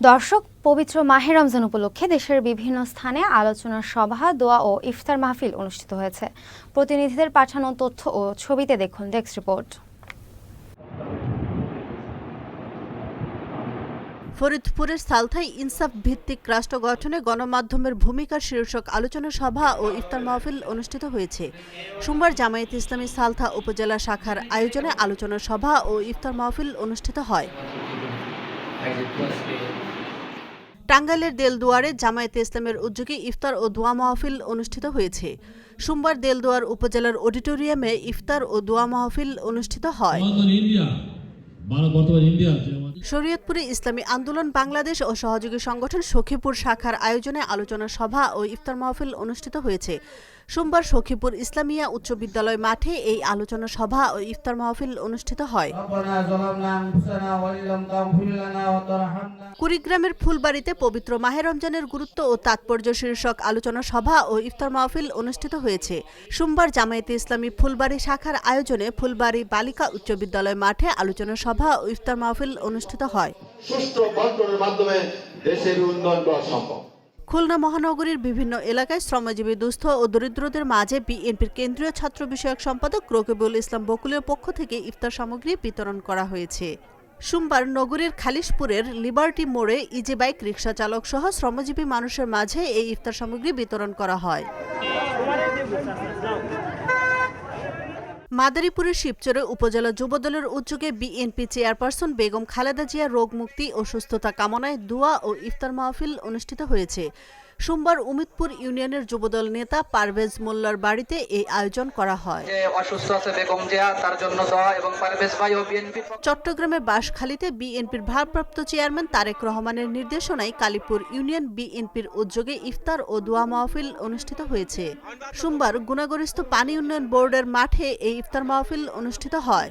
দর্শক, পবিত্র মাহে রমজান উপলক্ষে দেশের বিভিন্ন স্থানে আলোচনা সভা, দোয়া ও ইফতার মাহফিল অনুষ্ঠিত হয়েছে। প্রতিনিধিদের পাঠানো তথ্য ও ছবিতে দেখুন ডেস্ক রিপোর্ট। ফরিদপুরের সালথায় ইনসাফ ভিত্তিক রাষ্ট্র গঠনে গণমাধ্যমের ভূমিকা শীর্ষক আলোচনা সভা ও ইফতার মাহফিল অনুষ্ঠিত হয়েছে। সোমবার জামায়াতে ইসলামী সালথা উপজেলা শাখার আয়োজনে আলোচনা সভা ও ইফতার মাহফিল অনুষ্ঠিত হয়। টাঙ্গাইলের দেলদুয়ারে জামায়াতে ইসলামের উদ্যোগে ইফতার ও দোয়া মাহফিল অনুষ্ঠিত হয়েছে। সোমবার দেলদুয়ার উপজেলার অডিটোরিয়ামে ইফতার ও দোয়া মাহফিল অনুষ্ঠিত হয়। শরীয়তপুরে ইসলামী আন্দোলন বাংলাদেশ ও সহযোগী সংগঠন সখীপুর শাখার আয়োজনে আলোচনা সভা ও ইফতার মাহফিল অনুষ্ঠিত হয়েছে। সোমবার সখীপুর ইসলামিয়া উচ্চ বিদ্যালয় মাঠে এই আলোচনা সভা ও ইফতার মাহফিল অনুষ্ঠিত হয়। কুড়িগ্রামের ফুলবাড়িতে পবিত্র মাহে রমজানের গুরুত্ব ও তাৎপর্য শীর্ষক আলোচনা সভা ও ইফতার মাহফিল অনুষ্ঠিত হয়েছে। সোমবার জামায়াতে ইসলামী ফুলবাড়ি শাখার আয়োজনে ফুলবাড়ি বালিকা উচ্চ বিদ্যালয় মাঠে আলোচনা সভা ও ইফতার মাহফিল অনুষ্ঠিত হয়। সুষ্ঠু বন্টনের মাধ্যমে দেশের উন্নয়ন করা সম্ভব। খুলনা মহানগরীর বিভিন্ন এলাকায় শ্রমজীবী দুস্থ ও দরিদ্রদের মাঝে বিএনপির কেন্দ্রীয় ছাত্র বিষয়ক সম্পাদক রকিবুল ইসলাম বকুলের পক্ষ থেকে ইফতার সামগ্রী বিতরণ করা হয়েছে। সোমবার নগরীর খালিশপুরের লিবার্টি মোড়ে ইজি বাইক রিকশা চালক সহ শ্রমজীবী মানুষের মাঝে এই ইফতার সামগ্রী বিতরণ করা হয়। মাদারীপুরের শিবচরে উপজেলা যুবদলের উদ্যোগে বিএনপি চেয়ারপারসন বেগম খালেদা জিয়া রোগ মুক্তি ও সুস্থতা কামনায় দোয়া ও ইফতার মাহফিল অনুষ্ঠিত হয়েছে। সোমবার উমিদপুর ইউনিয়নের যুবদল নেতা পারভেজ মোল্লার বাড়িতে এই আয়োজন করা হয়। চট্টগ্রামের বাঁশখালীতে বিএনপির ভারপ্রাপ্ত চেয়ারম্যান তারেক রহমানের নির্দেশনায় কালীপুর ইউনিয়ন বিএনপির উদ্যোগে ইফতার ও দোয়া মাহফিল অনুষ্ঠিত হয়েছে। সোমবার গুণাগরিষ্ঠ পানি উন্নয়ন বোর্ডের মাঠে এই ইফতার মাহফিল অনুষ্ঠিত হয়।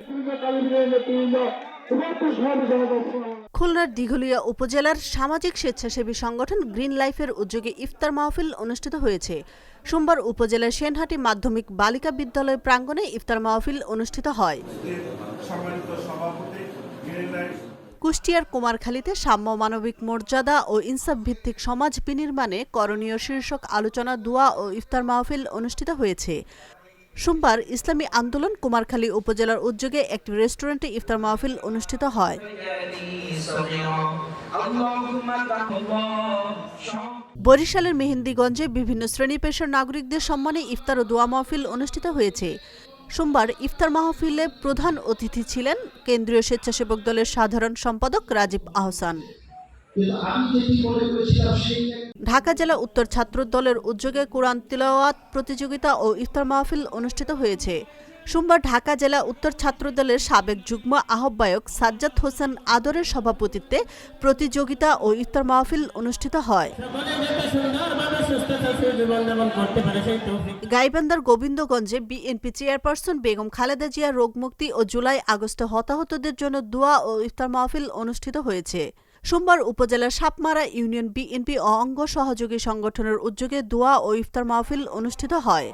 খুলনার দিঘলিয়া উপজেলার সামাজিক স্বেচ্ছাসেবী সংগঠন গ্রিন লাইফের উদ্যোগে ইফতার মাহফিল অনুষ্ঠিত হয়েছে। সোমবার উপজেলার সেনহাটি মাধ্যমিক বালিকা বিদ্যালয় প্রাঙ্গণে ইফতার মাহফিল অনুষ্ঠিত হয়। কুষ্টিয়ার কুমারখালীতে সাম্য, মানবিক মর্যাদা ও ইনসাফ ভিত্তিক সমাজ বিনির্মাণে করণীয় শীর্ষক আলোচনা, দোয়া ও ইফতার মাহফিল অনুষ্ঠিত হয়েছে। সোমবার ইসলামী আন্দোলন কুমারখালী উপজেলার উদ্যোগে একটি রেস্টুরেন্টে ইফতার মাহফিল অনুষ্ঠিত হয়। বরিশালের মেহেন্দিগঞ্জে বিভিন্ন শ্রেণী পেশার নাগরিকদের সম্মানে ইফতার ও দোয়া মাহফিল অনুষ্ঠিত হয়েছে। সোমবার ইফতার মাহফিলে প্রধান অতিথি ছিলেন কেন্দ্রীয় স্বেচ্ছাসেবক দলের সাধারণ সম্পাদক রাজীব আহসান। ঢাকা জেলা উত্তর ছাত্র দলের উদ্যোগে কোরআন তিলাওয়াত প্রতিযোগিতা ও ইফতার মাহফিল অনুষ্ঠিত হয়েছে। সোমবার ঢাকা জেলা উত্তর ছাত্র দলের সাবেক যুগ্ম আহ্বায়ক সাজ্জাদ হোসেন আদরের সভাপতিত্বে প্রতিযোগিতা ও ইফতার মাহফিল অনুষ্ঠিত হয়। গাইবান্ধার গোবিন্দগঞ্জে বিএনপি চেয়ারপারসন বেগম খালেদা জিয়া রোগ মুক্তি ও জুলাই আগস্টে হতাহতদের জন্য দোয়া ও ইফতার মাহফিল অনুষ্ঠিত হয়েছে। সোমবার উপজেলার সাপমারা ইউনিয়ন বিএনপি ও অঙ্গ সহযোগী সংগঠনের উদ্যোগে দোয়া ও ইফতার মাহফিল অনুষ্ঠিত হয়।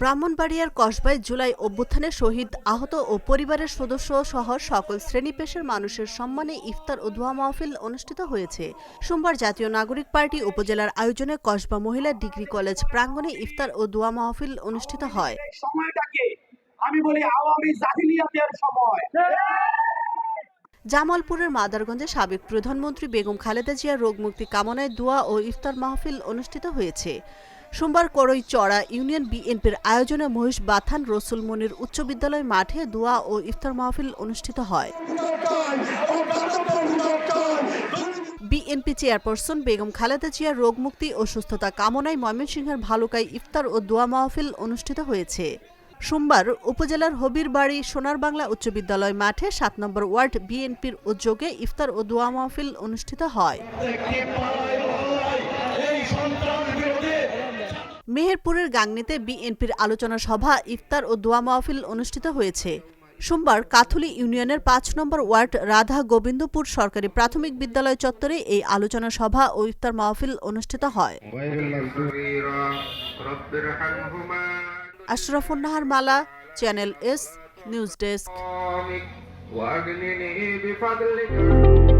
ব্রাহ্মণবাড়িয়ার কসবায় জুলাই অভ্যুত্থানে শহীদ, আহত ও পরিবারের সদস্য সহ সকল শ্রেণী পেশার মানুষের সম্মানে ইফতার ও দোয়া মাহফিল অনুষ্ঠিত হয়েছে। সোমবার জাতীয় নাগরিক পার্টি উপজেলার আয়োজনে কসবা মহিলা ডিগ্রি কলেজ প্রাঙ্গণে ইফতার ও দোয়া মাহফিল অনুষ্ঠিত হয়। আমি বলি আওয়ামী জাহিলিয়াতের সময়। জামালপুরের মাদারগঞ্জে সাবেক প্রধানমন্ত্রী বেগম খালেদা জিয়ার রোগ মুক্তি কামনায় দোয়া ও ইফতার মাহফিল অনুষ্ঠিত হয়েছে। সোমবার করইচড়া ইউনিয়ন বিএনপির আয়োজনে মহিষ বাথান রসুল মনির উচ্চ বিদ্যালয় মাঠে দোয়া ও ইফতার মাহফিল অনুষ্ঠিত হয়। বিএনপি চেয়ারপারসন বেগম খালেদা জিয়ার রোগ মুক্তি ও সুস্থতা কামনায় ময়মনসিংহের ভালুকায় ইফতার ও দোয়া মাহফিল অনুষ্ঠিত হয়েছে। সোমবার উপজেলার হবিরবাড়ি সোনার বাংলা উচ্চ বিদ্যালয় মাঠে ৭ নম্বর ওয়ার্ড বিএনপির উদ্যোগে ইফতার ও দোয়া মাহফিল অনুষ্ঠিত হয়। মেহেরপুরের গাংনীতে বিএনপির আলোচনা সভা, ইফতার ও দোয়া মাহফিল অনুষ্ঠিত হয়েছে। সোমবার কাথুলি ইউনিয়নের ৫ নম্বর ওয়ার্ড রাধা গোবিন্দপুর সরকারি প্রাথমিক বিদ্যালয় চত্বরে এই আলোচনা সভা ও ইফতার মাহফিল অনুষ্ঠিত হয়। আশরাফুন নাহার মালা, চ্যানেল এস, নিউজ ডেস্ক। واغنني بفضلك